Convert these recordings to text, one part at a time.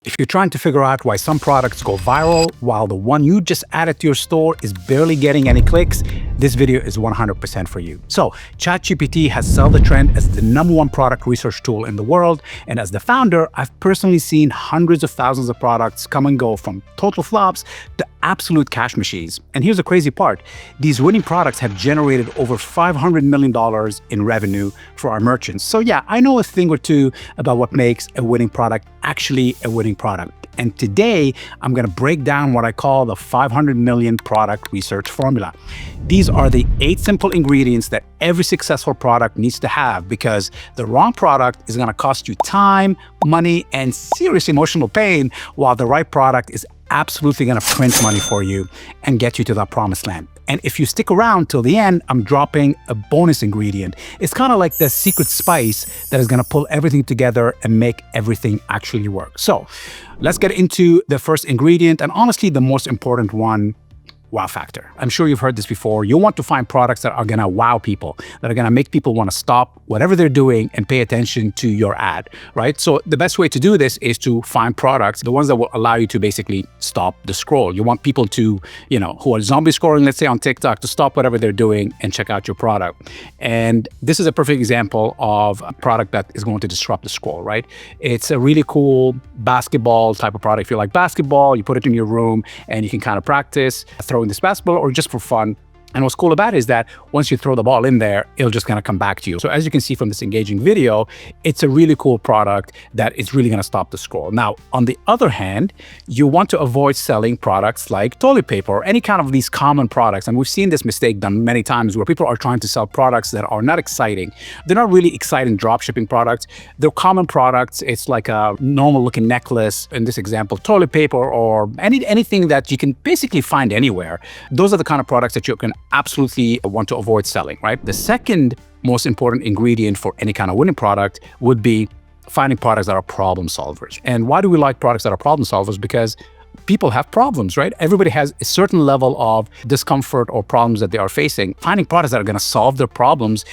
If you're trying to figure out why some products go viral while the one you just added to your store is barely getting any clicks, this video is 100% for you. So, ChatGPT has Sell the Trend as the #1 product research tool in the world, and as the founder, I've personally seen hundreds of thousands of products come and go from total flops to absolute cash machines. And here's the crazy part. These winning products have generated over $500 million in revenue for our merchants. So yeah, I know a thing or two about what makes a winning product actually a winning product. And today, I'm gonna break down what I call the 500 million product research formula. These are the 8 simple ingredients that every successful product needs to have, because the wrong product is gonna cost you time, money, and serious emotional pain, while the right product is absolutely gonna print money for you and get you to that promised land. And if you stick around till the end, I'm dropping a bonus ingredient. It's kind of like the secret spice that is gonna pull everything together and make everything actually work. So let's get into the first ingredient, and honestly, the most important one: wow factor. I'm sure you've heard this before. You want to find products that are gonna wow people, that are gonna make people wanna stop whatever they're doing and pay attention to your ad, right? So the best way to do this is to find products, the ones that will allow you to basically stop the scroll. You want people to, who are zombie scrolling, let's say on TikTok, to stop whatever they're doing and check out your product. And this is a perfect example of a product that is going to disrupt the scroll, right? It's a really cool basketball type of product. If you like basketball, you put it in your room and you can kind of practice throwing this basketball, or just for fun. And what's cool about it is that once you throw the ball in there, it'll just kind of come back to you. So as you can see from this engaging video, it's a really cool product that is really gonna stop the scroll. Now, on the other hand, you want to avoid selling products like toilet paper or any kind of these common products. And we've seen this mistake done many times where people are trying to sell products that are not exciting. They're not really exciting dropshipping products. They're common products. It's like a normal looking necklace, in this example, toilet paper, or anything that you can basically find anywhere. Those are the kind of products that you can absolutely want to avoid selling, right? The second most important ingredient for any kind of winning product would be finding products that are problem solvers. And why do we like products that are problem solvers? Because people have problems, right? Everybody has a certain level of discomfort or problems that they are facing. Finding products that are gonna solve their problems,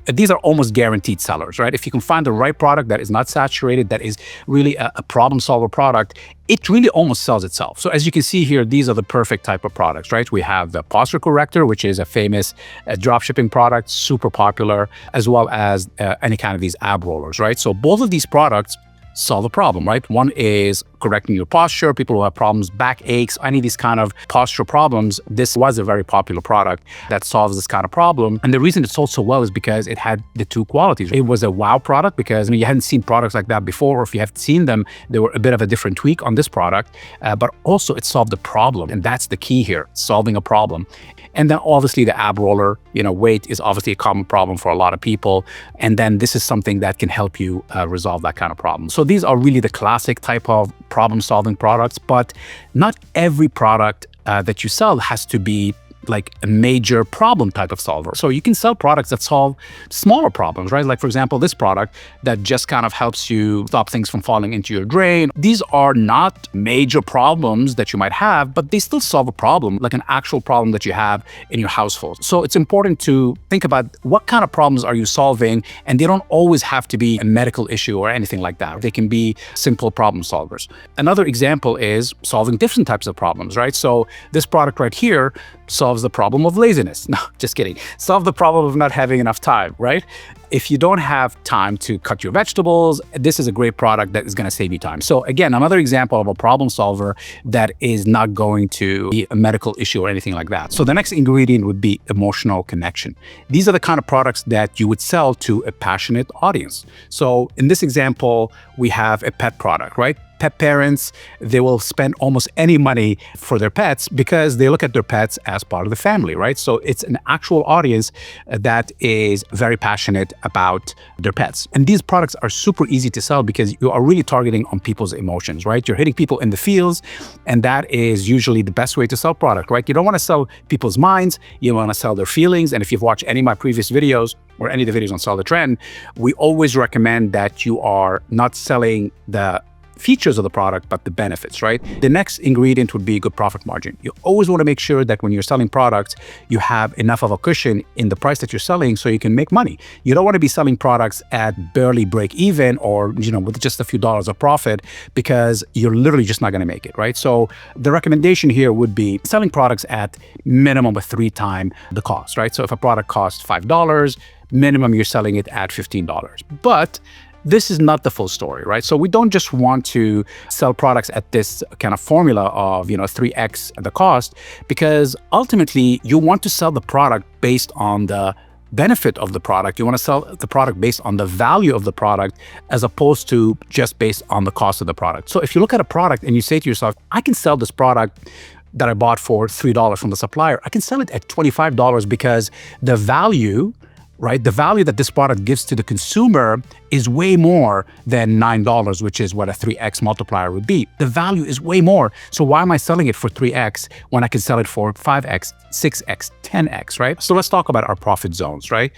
these are almost guaranteed sellers, right? If you can find the right product that is not saturated, that is really a problem solver product, it really almost sells itself. So as you can see here, these are the perfect type of products, right? We have the posture corrector, which is a famous dropshipping product, super popular, as well as any kind of these ab rollers, right? So both of these products solve a problem, right? One is correcting your posture. People who have problems, back aches, any of these kind of posture problems, this was a very popular product that solves this kind of problem. And the reason it sold so well is because it had the 2 qualities. It was a wow product because you hadn't seen products like that before, or if you have seen them, they were a bit of a different tweak on this product, but also it solved the problem. And that's the key here, solving a problem. And then obviously the ab roller, weight is obviously a common problem for a lot of people. And then this is something that can help you resolve that kind of problem. So these are really the classic type of problem-solving products, but not every product that you sell has to be like a major problem type of solver. So you can sell products that solve smaller problems, right? Like for example, this product that just kind of helps you stop things from falling into your drain. These are not major problems that you might have, but they still solve a problem, like an actual problem that you have in your household. So it's important to think about what kind of problems are you solving, and they don't always have to be a medical issue or anything like that. They can be simple problem solvers. Another example is solving different types of problems, right? So this product right here solves the problem of laziness. No, just kidding. Solve the problem of not having enough time, right? If you don't have time to cut your vegetables, this is a great product that is going to save you time. So again, another example of a problem solver that is not going to be a medical issue or anything like that. So the next ingredient would be emotional connection. These are the kind of products that you would sell to a passionate audience. So in this example, we have a pet product, right? Pet parents, they will spend almost any money for their pets because they look at their pets as part of the family, right? So it's an actual audience that is very passionate about their pets. And these products are super easy to sell because you are really targeting on people's emotions, right? You're hitting people in the feels, and that is usually the best way to sell product, right? You don't want to sell people's minds, you want to sell their feelings. And if you've watched any of my previous videos or any of the videos on Sell the Trend, we always recommend that you are not selling the features of the product, but the benefits, right? The next ingredient would be good profit margin. You always want to make sure that when you're selling products, you have enough of a cushion in the price that you're selling so you can make money. You don't want to be selling products at barely break even or, with just a few dollars of profit, because you're literally just not going to make it, right? So the recommendation here would be selling products at minimum of 3 times the cost, right? So if a product costs $5, minimum you're selling it at $15. But this is not the full story, right? So we don't just want to sell products at this kind of formula of, 3x the cost, because ultimately you want to sell the product based on the benefit of the product. You want to sell the product based on the value of the product as opposed to just based on the cost of the product. So if you look at a product and you say to yourself, I can sell this product that I bought for $3 from the supplier, I can sell it at $25 because the value, right? The value that this product gives to the consumer is way more than $9, which is what a 3x multiplier would be. The value is way more. So why am I selling it for 3x when I can sell it for 5x, 6x, 10x, right? So let's talk about our profit zones, right?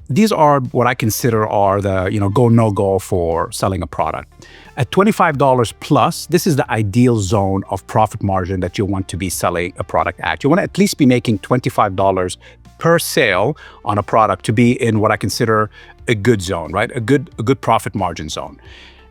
These are what I consider are the, go, no go for selling a product. At $25 plus, this is the ideal zone of profit margin that you want to be selling a product at. You want to at least be making $25 per sale on a product to be in what I consider a good zone, right? A good profit margin zone.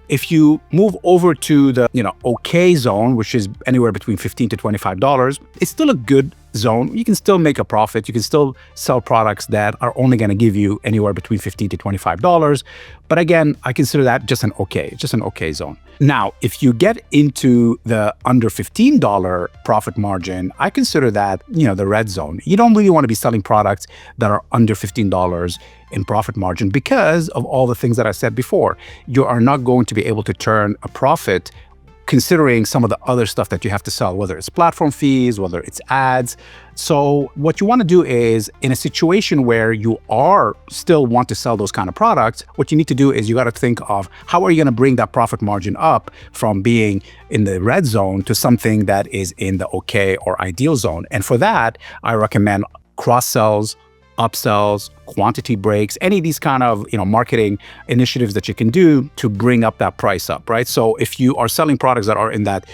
If you move over to the, okay zone, which is anywhere between $15 to $25, it's still a good zone. You can still make a profit. You can still sell products that are only going to give you anywhere between $15 to $25. But again, I consider that just an okay zone. Now, if you get into the under $15 profit margin, I consider that, the red zone. You don't really want to be selling products that are under $15 in profit margin because of all the things that I said before. You are not going to be able to turn a profit considering some of the other stuff that you have to sell, whether it's platform fees, whether it's ads. So what you want to do is, in a situation where you are still want to sell those kind of products, what you need to do is you got to think of how are you going to bring that profit margin up from being in the red zone to something that is in the okay or ideal zone. And for that, I recommend cross-sells, upsells, quantity breaks, any of these kind of marketing initiatives that you can do to bring up that price up, right? So if you are selling products that are in that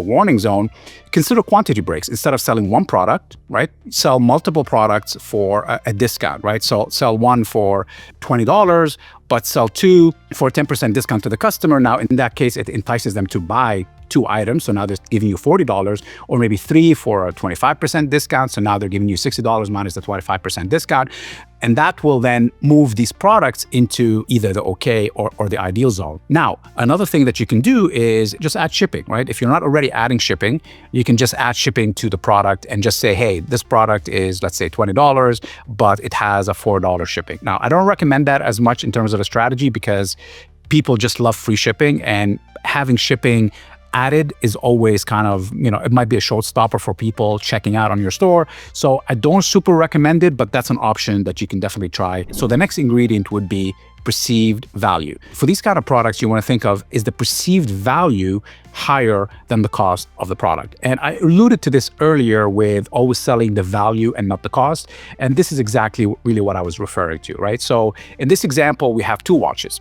warning zone, consider quantity breaks. Instead of selling one product, right, sell multiple products for a discount, right? So sell one for $20, but sell two for a 10% discount to the customer. Now, in that case, it entices them to buy 2 items. So now they're giving you $40, or maybe 3 for a 25% discount. So now they're giving you $60 minus the 25% discount. And that will then move these products into either the okay or the ideal zone. Now, another thing that you can do is just add shipping, right? If you're not already adding shipping, you can just add shipping to the product and just say, hey, this product is, let's say, $20, but it has a $4 shipping. Now, I don't recommend that as much in terms of a strategy because people just love free shipping, and having shipping added is always kind of, it might be a showstopper for people checking out on your store. So I don't super recommend it, but that's an option that you can definitely try. So the next ingredient would be perceived value. For these kind of products, you want to think of, is the perceived value higher than the cost of the product? And I alluded to this earlier with always selling the value and not the cost. And this is exactly really what I was referring to, right? So in this example, we have 2 watches.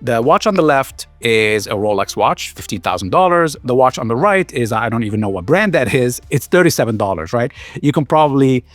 The watch on the left is a Rolex watch, $15,000. The watch on the right is, I don't even know what brand that is. It's $37, right? You can probably,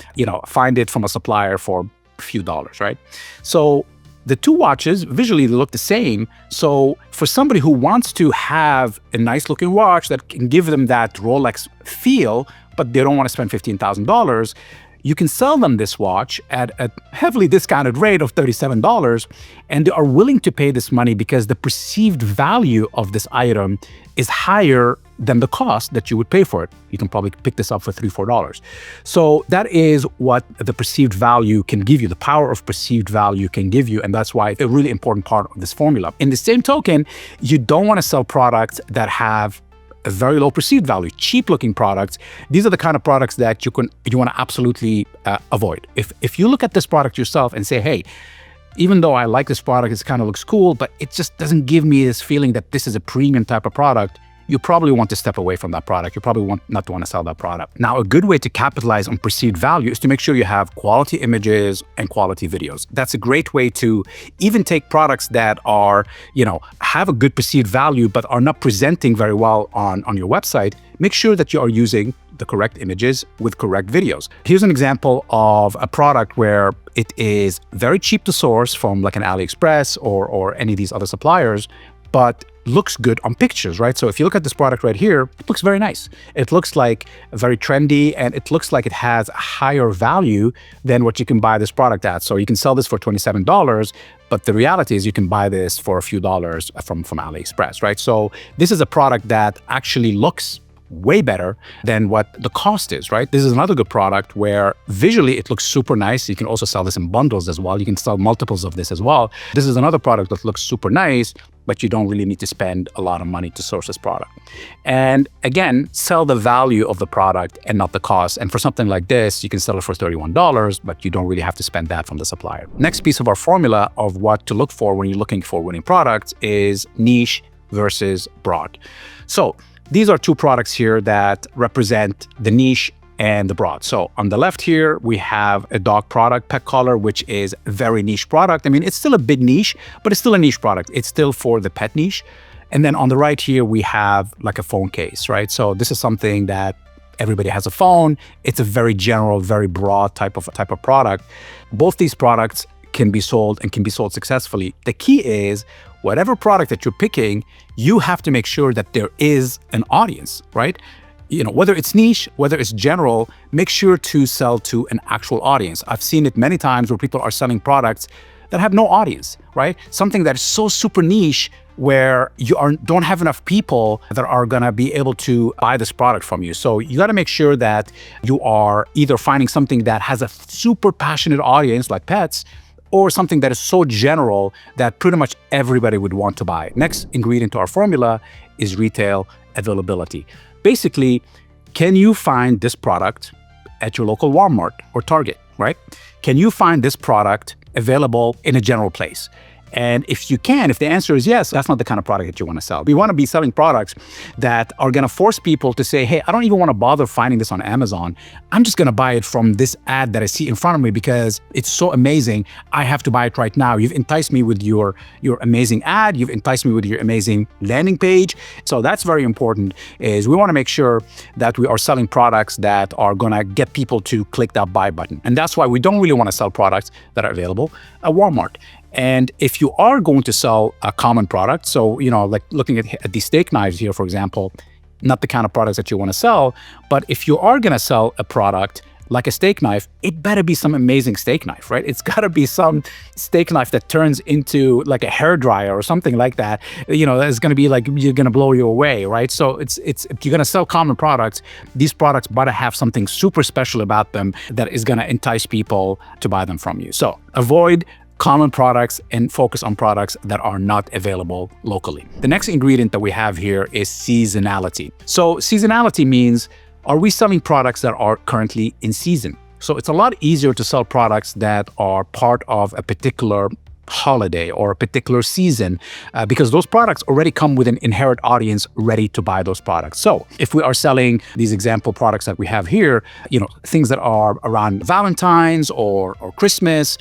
find it from a supplier for a few dollars, right? So the 2 watches visually look the same. So for somebody who wants to have a nice looking watch that can give them that Rolex feel, but they don't want to spend $15,000, you can sell them this watch at a heavily discounted rate of $37, and they are willing to pay this money because the perceived value of this item is higher than the cost that you would pay for it. You can probably pick this up for $3, $4. So that is what the perceived value can give you, the power of perceived value can give you, and that's why it's a really important part of this formula. In the same token, you don't want to sell products that have a very low perceived value, cheap looking products. These are the kind of products that you want to absolutely avoid. If you look at this product yourself and say, hey, even though I like this product, it kind of looks cool, but it just doesn't give me this feeling that this is a premium type of product, you probably want to step away from that product. You probably want not to want to sell that product. Now, a good way to capitalize on perceived value is to make sure you have quality images and quality videos. That's a great way to even take products that are, have a good perceived value, but are not presenting very well on your website. Make sure that you are using the correct images with correct videos. Here's an example of a product where it is very cheap to source from like an AliExpress or any of these other suppliers, but looks good on pictures, right? So if you look at this product right here, it looks very nice. It looks like very trendy, and it looks like it has a higher value than what you can buy this product at. So you can sell this for $27, but the reality is you can buy this for a few dollars from AliExpress, right? So this is a product that actually looks way better than what the cost is, right? This is another good product where visually it looks super nice. You can also sell this in bundles as well. You can sell multiples of this as well. This is another product that looks super nice, but you don't really need to spend a lot of money to source this product. And again, sell the value of the product and not the cost. And for something like this, you can sell it for $31, but you don't really have to spend that from the supplier. Next piece of our formula of what to look for when you're looking for winning products is niche versus broad. So these are two products here that represent the niche and the broad. So on the left here, we have a dog product, pet collar, which is a very niche product. I mean, it's still a big niche, but it's still a niche product. It's still for the pet niche. And then on the right here, we have like a phone case, right? So this is something that everybody has a phone. It's a very general, very broad type of product. Both these products can be sold and can be sold successfully. The key is whatever product that you're picking, you have to make sure that there is an audience, right? Whether it's niche, whether it's general, make sure to sell to an actual audience. I've seen it many times where people are selling products that have no audience, right? Something that is so super niche where you don't have enough people that are gonna be able to buy this product from you. So you gotta make sure that you are either finding something that has a super passionate audience like pets, or something that is so general that pretty much everybody would want to buy. Next ingredient to our formula is retail availability. Basically, can you find this product at your local Walmart or Target, right? Can you find this product available in a general place? And if you can, if the answer is yes, that's not the kind of product that you want to sell. We want to be selling products that are going to force people to say, hey, I don't even want to bother finding this on Amazon. I'm just going to buy it from this ad that I see in front of me because it's so amazing. I have to buy it right now. You've enticed me with your amazing ad. You've enticed me with your amazing landing page. So that's very important, is we want to make sure that we are selling products that are going to get people to click that buy button. And that's why we don't really want to sell products that are available at Walmart. And if you are going to sell a common product, so, like looking at these steak knives here, for example, not the kind of products that you want to sell, but if you are going to sell a product like a steak knife, it better be some amazing steak knife, right? It's got to be some steak knife that turns into like a hairdryer or something like that. It's going to be like, you're going to blow you away, right? So it's if you're going to sell common products, these products better have something super special about them that is going to entice people to buy them from you. So avoid common products and focus on products that are not available locally. The next ingredient that we have here is seasonality. So seasonality means, are we selling products that are currently in season? So it's a lot easier to sell products that are part of a particular holiday or a particular season because those products already come with an inherent audience ready to buy those products. So if we are selling these example products that we have here, things that are around Valentine's or Christmas,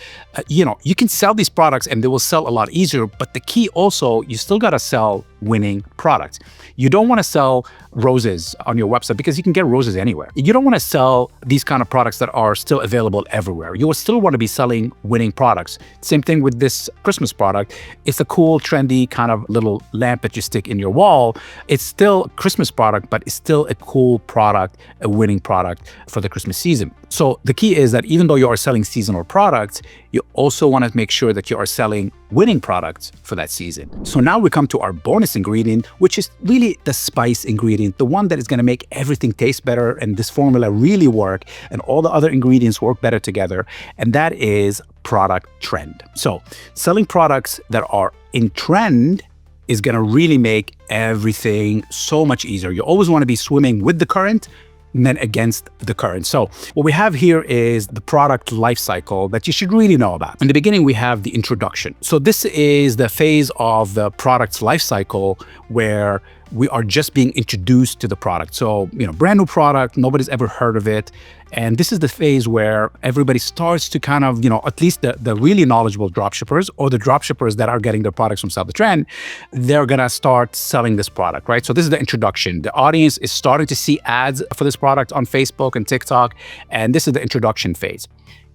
you can sell these products and they will sell a lot easier. But the key also, you still got to sell winning products. You don't want to sell roses on your website because you can get roses anywhere. You don't want to sell these kind of products that are still available everywhere. You will still want to be selling winning products. Same thing with this Christmas product. It's a cool, trendy kind of little lamp that you stick in your wall. It's still a Christmas product, but it's still a cool product, a winning product for the Christmas season. So the key is that even though you are selling seasonal products, you also want to make sure that you are selling winning products for that season. So now we come to our bonus ingredient, which is really the spice ingredient, the one that is going to make everything taste better and this formula really work and all the other ingredients work better together. And that is product trend. So selling products that are in trend is going to really make everything so much easier. You always want to be swimming with the current and then against the current. So what we have here is the product life cycle that you should really know about. In the beginning, we have the introduction. So this is the phase of the product's life cycle where we are just being introduced to the product. So, brand new product, nobody's ever heard of it. And this is the phase where everybody starts to kind of, at least the really knowledgeable dropshippers or the dropshippers that are getting their products from Sell the Trend, they're gonna start selling this product, right? So this is the introduction. The audience is starting to see ads for this product on Facebook and TikTok, and this is the introduction phase.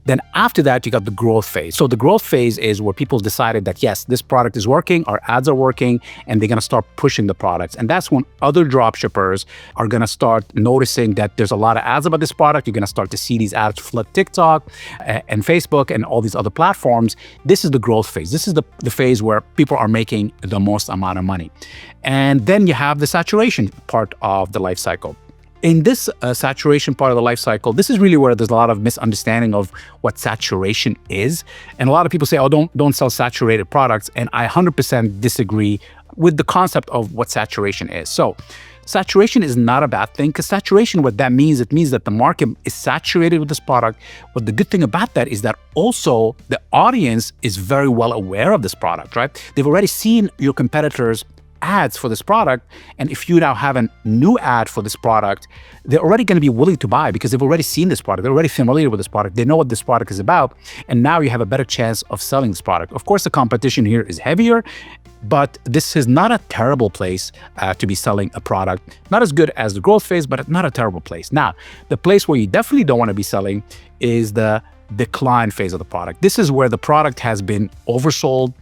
Then after that, you got the growth phase. So the growth phase is where people decided that, yes, this product is working, our ads are working, and they're gonna start pushing the products. And that's when other dropshippers are gonna start noticing that there's a lot of ads about this product. You're gonna start to see these ads flood TikTok and Facebook and all these other platforms. This is the growth phase. This is the phase where people are making the most amount of money. And then you have the saturation part of the life cycle. In this saturation part of the life cycle, this is really where there's a lot of misunderstanding of what saturation is. And a lot of people say, oh, don't sell saturated products. And I 100% disagree with the concept of what saturation is. So saturation is not a bad thing, because saturation, what that means, it means that the market is saturated with this product. But the good thing about that is that also the audience is very well aware of this product, right? They've already seen your competitors' ads for this product, and if you now have a new ad for this product, they're already going to be willing to buy because they've already seen this product. They're already familiar with this product. They know what this product is about, and now you have a better chance of selling this product. Of course, the competition here is heavier, but this is not a terrible place to be selling a product. Not as good as the growth phase, but not a terrible place. Now, the place where you definitely don't want to be selling is the decline phase of the product. This is where the product has been oversold.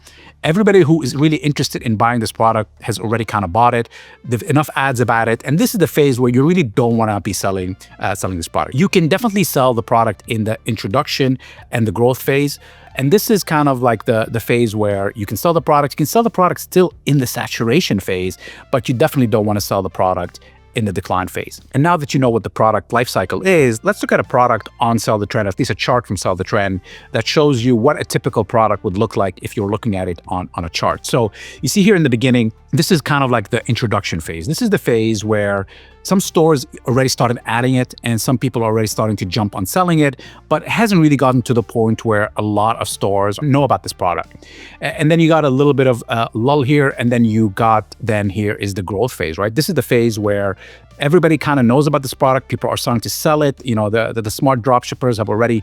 Everybody who is really interested in buying this product has already kind of bought it. There's enough ads about it. And this is the phase where you really don't want to be selling this product. You can definitely sell the product in the introduction and the growth phase. And this is kind of like the phase where you can sell the product. You can sell the product still in the saturation phase, but you definitely don't want to sell the product in the decline phase. And now that you know what the product life cycle is, let's look at a product on Sell the Trend, at least a chart from Sell the Trend that shows you what a typical product would look like if you're looking at it on a chart. So you see here in the beginning, this is kind of like the introduction phase. This is the phase where some stores already started adding it and some people are already starting to jump on selling it, but it hasn't really gotten to the point where a lot of stores know about this product. And then you got a little bit of lull here, and then here is the growth phase, right? This is the phase where everybody kind of knows about this product. People are starting to sell it. The smart drop shippers have already,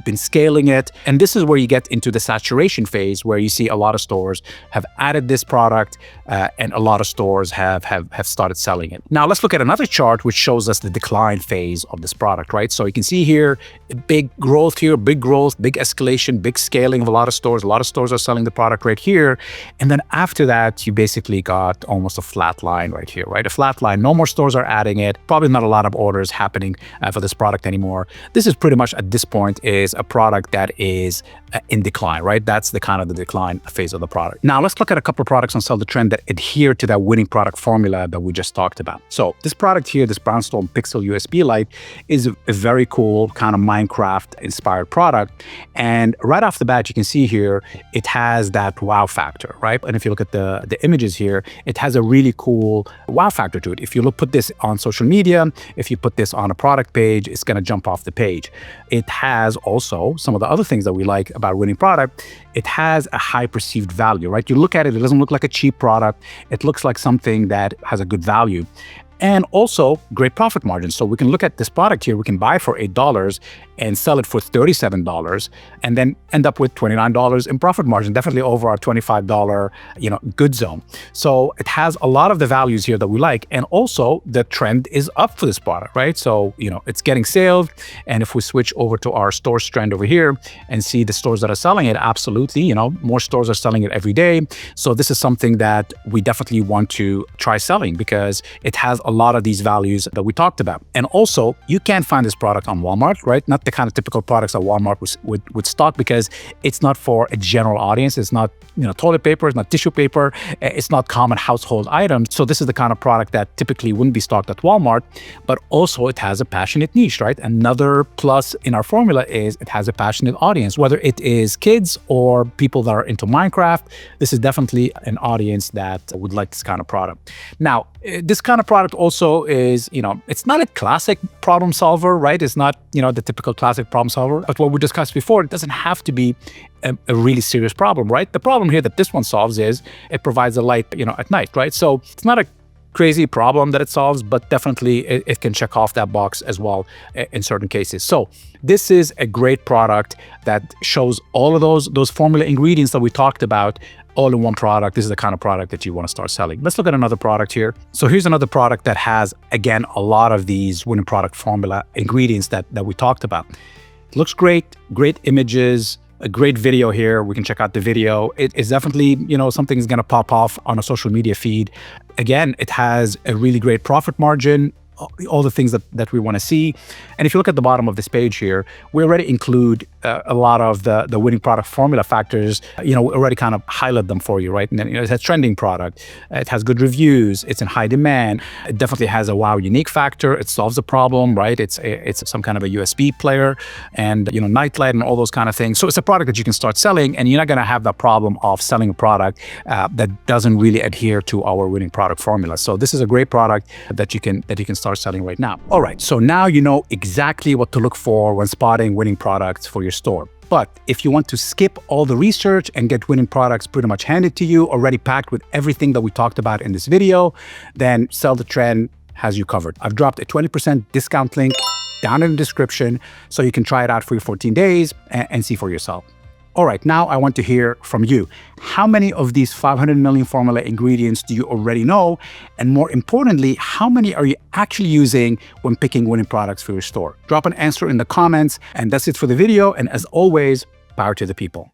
been scaling it. And this is where you get into the saturation phase, where you see a lot of stores have added this product and a lot of stores have started selling it. Now let's look at another chart which shows us the decline phase of this product, right? So you can see here, big growth here, big growth, big escalation, big scaling of a lot of stores. A lot of stores are selling the product right here. And then after that, you basically got almost a flat line right here, right? A flat line. No more stores are adding it. Probably not a lot of orders happening for this product anymore. This is pretty much at this point is a product that is in decline, right? That's the kind of the decline phase of the product. Now let's look at a couple of products on Sell the Trend that adhere to that winning product formula that we just talked about. So this product here, this Brownstone Pixel USB light, is a very cool kind of Minecraft inspired product. And right off the bat, you can see here, it has that wow factor, right? And if you look at the images here, it has a really cool wow factor to it. If you put this on social media, if you put this on a product page, it's going to jump off the page. It has also some of the other things that we like about winning product. It has a high perceived value, right? You look at it, it doesn't look like a cheap product. It looks like something that has a good value. And also great profit margins. So we can look at this product here, we can buy for $8 and sell it for $37 and then end up with $29 in profit margin, definitely over our $25, good zone. So it has a lot of the values here that we like. And also the trend is up for this product, right? So, it's getting sales. And if we switch over to our stores trend over here and see the stores that are selling it, absolutely, more stores are selling it every day. So this is something that we definitely want to try selling because it has a lot of these values that we talked about. And also you can't find this product on Walmart, right? Not the kind of typical products that Walmart would stock because it's not for a general audience. It's not, toilet paper, it's not tissue paper, it's not common household items. So this is the kind of product that typically wouldn't be stocked at Walmart, but also it has a passionate niche, right? Another plus in our formula is it has a passionate audience, whether it is kids or people that are into Minecraft. This is definitely an audience that would like this kind of product. Now, this kind of product also is, it's not a classic problem solver, right? It's not, the typical classic problem solver. But what we discussed before, it doesn't have to be a really serious problem, right? The problem here that this one solves is it provides a light, at night, right? So it's not a crazy problem that it solves, but definitely it can check off that box as well in certain cases. So this is a great product that shows all of those formula ingredients that we talked about all in one product. This is the kind of product that you want to start selling. Let's look at another product here. So here's another product that has, again, a lot of these winning product formula ingredients that we talked about. It looks great, great images, a great video here. We can check out the video. It is definitely, something is going to pop off on a social media feed. Again, it has a really great profit margin, all the things that we want to see. And if you look at the bottom of this page here, we already include a lot of the winning product formula factors. We already kind of highlight them for you, right? And then, it's a trending product. It has good reviews. It's in high demand. It definitely has a wow unique factor. It solves a problem, right? It's some kind of a USB player and, nightlight and all those kind of things. So it's a product that you can start selling, and you're not going to have that problem of selling a product that doesn't really adhere to our winning product formula. So this is a great product that you can start selling right now. All right, so now you know exactly what to look for when spotting winning products for your store. But if you want to skip all the research and get winning products pretty much handed to you, already packed with everything that we talked about in this video, then Sell the Trend has you covered. I've dropped a 20% discount link down in the description so you can try it out for your 14 days and see for yourself. All right, now I want to hear from you. How many of these 500 million formula ingredients do you already know? And more importantly, how many are you actually using when picking winning products for your store? Drop an answer in the comments. And that's it for the video. And as always, power to the people.